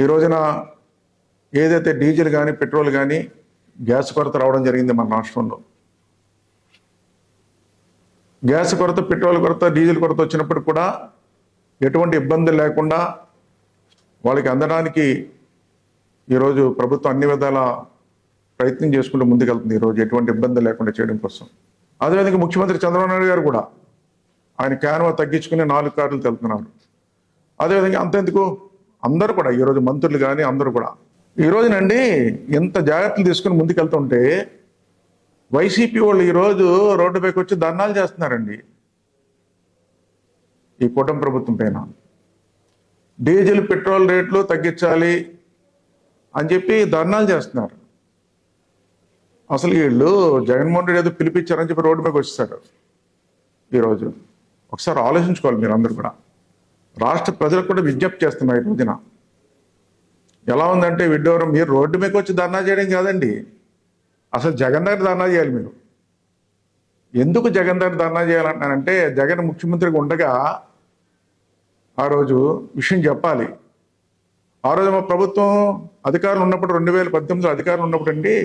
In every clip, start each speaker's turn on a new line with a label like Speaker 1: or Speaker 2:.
Speaker 1: ఈ రోజున ఏదైతే డీజిల్ కానీ పెట్రోల్ కానీ గ్యాస్ కొరత రావడం జరిగింది మన రాష్ట్రంలో. గ్యాస్ కొరత, పెట్రోల్ కొరత, డీజిల్ కొరత వచ్చినప్పుడు కూడా ఎటువంటి ఇబ్బందులు లేకుండా వాళ్ళకి అందడానికి ఈరోజు ప్రభుత్వం అన్ని విధాల ప్రయత్నం చేసుకుంటూ ముందుకెళ్తుంది. ఈరోజు ఎటువంటి ఇబ్బందులు లేకుండా చేయడం కోసం. అదేవిధంగా ముఖ్యమంత్రి చంద్రబాబు నాయుడు గారు కూడా ఆయన క్యాన్వా తగ్గించుకుని 4 కార్లు తెలుపుతున్నారు. అదేవిధంగా అంతెందుకు అందరూ కూడా ఈరోజు మంత్రులు కానీ అందరూ కూడా ఈ రోజునండి ఎంత జాగ్రత్తలు తీసుకుని ముందుకెళ్తుంటే వైసీపీ వాళ్ళు ఈరోజు రోడ్డుపైకి వచ్చి ధర్నాలు చేస్తున్నారండి. ఈ కూటమి ప్రభుత్వం పైన డీజిల్ పెట్రోల్ రేట్లు తగ్గించాలి అని చెప్పి ధర్నాలు చేస్తున్నారు. అసలు వీళ్ళు జగన్మోహన్ రెడ్డి ఏదో పిలిపించారని చెప్పి రోడ్డు పైకి వచ్చేసారు. ఈరోజు ఒకసారి ఆలోచించుకోవాలి మీరు అందరూ కూడా. రాష్ట్ర ప్రజలకు కూడా విజ్ఞప్తి చేస్తున్నారు ఈ రోజున. ఎలా ఉందంటే విడ్డూరం, మీరు రోడ్డు మీదకి వచ్చి ధర్నా చేయడం కాదండి, అసలు జగన్ దగ్గర ధర్నా చేయాలి మీరు. ఎందుకు జగన్ దగ్గర ధర్నా చేయాలంటానంటే జగన్ ముఖ్యమంత్రిగా ఉండగా ఆ రోజు విషయం చెప్పాలి. ఆ రోజు మా ప్రభుత్వం అధికారులు ఉన్నప్పుడు 2018లో అధికారులు ఉన్నప్పుడు అండి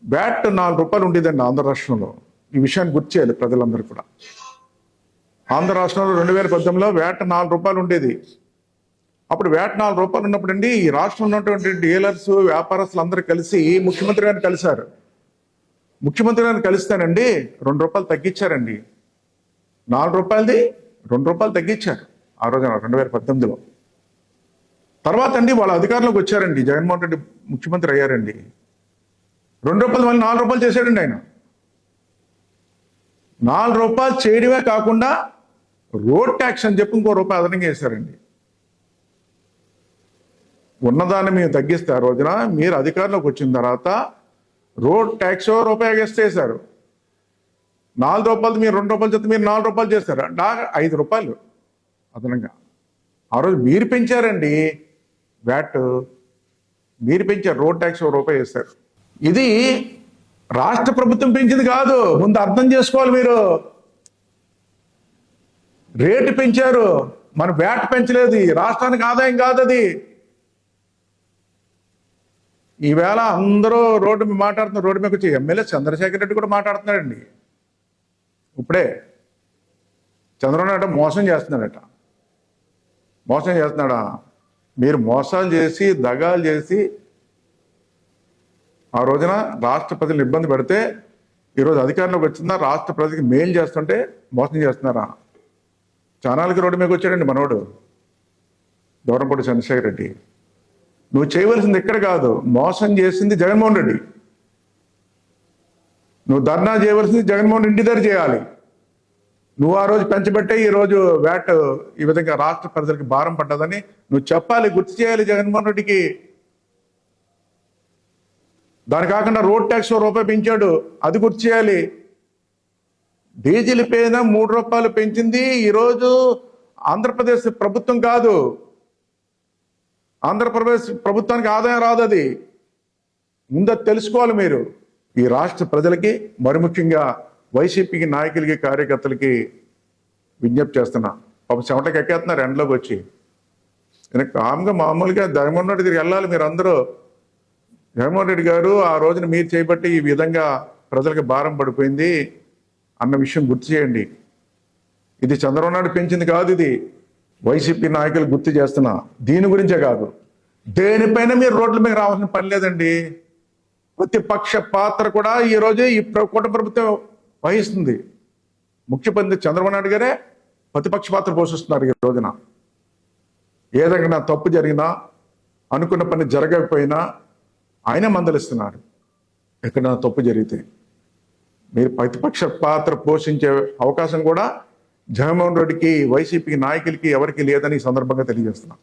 Speaker 1: వ్యాట్ 4 రూపాయలు ఉండేదండి ఆంధ్ర రాష్ట్రంలో. ఈ విషయాన్ని గుర్తు చేయాలి ప్రజలందరూ కూడా. ఆంధ్ర రాష్ట్రంలో 2018లో వ్యాట్ 4 రూపాయలు ఉండేది. అప్పుడు వ్యాట్ 4 రూపాయలు ఉన్నప్పుడు అండి ఈ రాష్ట్రంలో ఉన్నటువంటి డీలర్స్, వ్యాపారస్తులు అందరూ కలిసి ముఖ్యమంత్రి గారిని కలిశారు. ముఖ్యమంత్రి గారిని కలిస్తేనండి 2 రూపాయలు తగ్గించారండి. 4 రూపాయలది 2 రూపాయలు తగ్గించారు ఆ రోజున 2018లో. తర్వాత అండి వాళ్ళ అధికారంలోకి వచ్చారండి, జగన్మోహన్ రెడ్డి ముఖ్యమంత్రి అయ్యారండి. 2 రూపాయలు మళ్ళీ 4 రూపాయలు చేశాడండి ఆయన. 4 రూపాయలు చేయడమే కాకుండా రోడ్ ట్యాక్స్ అని చెప్పి ఇంకో రూపాయి అదనంగా వేశారండి. ఉన్నదాన్ని మేము తగ్గిస్తే ఆ రోజున మీరు అధికారంలోకి వచ్చిన తర్వాత రోడ్ ట్యాక్స్ రూపాయి వేస్తారు. 4 రూపాయలు మీరు 2 రూపాయలు చేస్తే మీరు 4 రూపాయలు చేస్తారు అంటే 5 రూపాయలు అదనంగా. ఆ రోజు మీరు పెంచారండి వ్యాట్, మీరు పెంచారు. రోడ్ ట్యాక్స్ రూపాయి వేస్తారు. ఇది రాష్ట్ర ప్రభుత్వం పెంచింది కాదు, ముందు అర్థం చేసుకోవాలి మీరు. రేటు పెంచారు, మన వ్యాట్ పెంచలేదు. రాష్ట్రానికి ఆదాయం కాదు అది. ఈవేళ అందరూ రోడ్డు మీద మాట్లాడుతున్నారు. రోడ్డు మీదకి వచ్చి ఎమ్మెల్యే చంద్రశేఖర్ రెడ్డి కూడా మాట్లాడుతున్నాడండి. ఇప్పుడే చంద్రబాబు నాయుడు మోసం చేస్తున్నాడట. మోసం చేస్తున్నాడా? మీరు మోసాలు చేసి దగాలు చేసి ఆ రోజున రాష్ట్ర ప్రజలు ఇబ్బంది పెడితే ఈరోజు అధికారంలోకి వచ్చిందా రాష్ట్ర ప్రజలకు మేలు చేస్తుంటే మోసం చేస్తున్నారా? చానాలకి రోడ్డు మీదకి వచ్చాడండి మనోడు దూరంపూడి చంద్రశేఖర్ రెడ్డి. నువ్వు చేయవలసింది ఎక్కడ కాదు, మోసం చేసింది జగన్మోహన్ రెడ్డి. నువ్వు ధర్నా చేయవలసింది జగన్మోహన్ రెడ్డి దగ్గర చేయాలి. నువ్వు ఆ రోజు పెంచబట్టే ఈరోజు వ్యాట్ ఈ విధంగా రాష్ట్ర ప్రజలకు భారం పడ్డదని నువ్వు చెప్పాలి, గుర్తు చేయాలి జగన్మోహన్ రెడ్డికి. దాని కాకుండా రోడ్ ట్యాక్స్ రూపాయి పెంచాడు, అది గుర్తు చేయాలి. డీజిల్ పైన 3 రూపాయలు పెంచింది ఈరోజు ఆంధ్రప్రదేశ్ ప్రభుత్వం కాదు. ఆంధ్రప్రదేశ్ ప్రభుత్వానికి ఆదాయం రాదు. అది ముందు తెలుసుకోవాలి మీరు. ఈ రాష్ట్ర ప్రజలకి, మరి ముఖ్యంగా వైసీపీకి నాయకులకి, కార్యకర్తలకి విజ్ఞప్తి చేస్తున్నా. పాప చెమటకి ఎక్కేస్తున్నారు ఎండలోకి వచ్చి. కామ్గా మామూలుగా జగన్మోహన్ రెడ్డి దగ్గరికి వెళ్ళాలి మీరు అందరూ. జగన్మోహన్ రెడ్డి గారు ఆ రోజున మీరు చేయబట్టి ఈ విధంగా ప్రజలకు భారం పడిపోయింది అన్న విషయం గుర్తు చేయండి. ఇది చంద్రబాబు నాయుడు పెంచింది కాదు, ఇది వైసీపీ నాయకులు గుర్తు చేస్తున్నా. దీని గురించే కాదు, దేనిపైన మీరు రోడ్ల మీద రావాల్సిన పని లేదండి. ప్రతిపక్ష పాత్ర కూడా ఈరోజు ఈ కూటమి ప్రభుత్వం వహిస్తుంది. ముఖ్యమంత్రి చంద్రబాబు నాయుడు గారే ప్రతిపక్ష పాత్ర పోషిస్తున్నారు ఈ రోజున. ఏదైనా తప్పు జరిగినా, అనుకున్న పని జరగకపోయినా ఆయన మందలిస్తున్నారు. ఎక్కడైనా తప్పు జరిగితే మీరు ప్రతిపక్ష పాత్ర పోషించే అవకాశం కూడా జగన్మోహన్ రెడ్డికి, వైసీపీ నాయకులకి ఎవరికి లేదని ఈ సందర్భంగా తెలియజేస్తున్నా.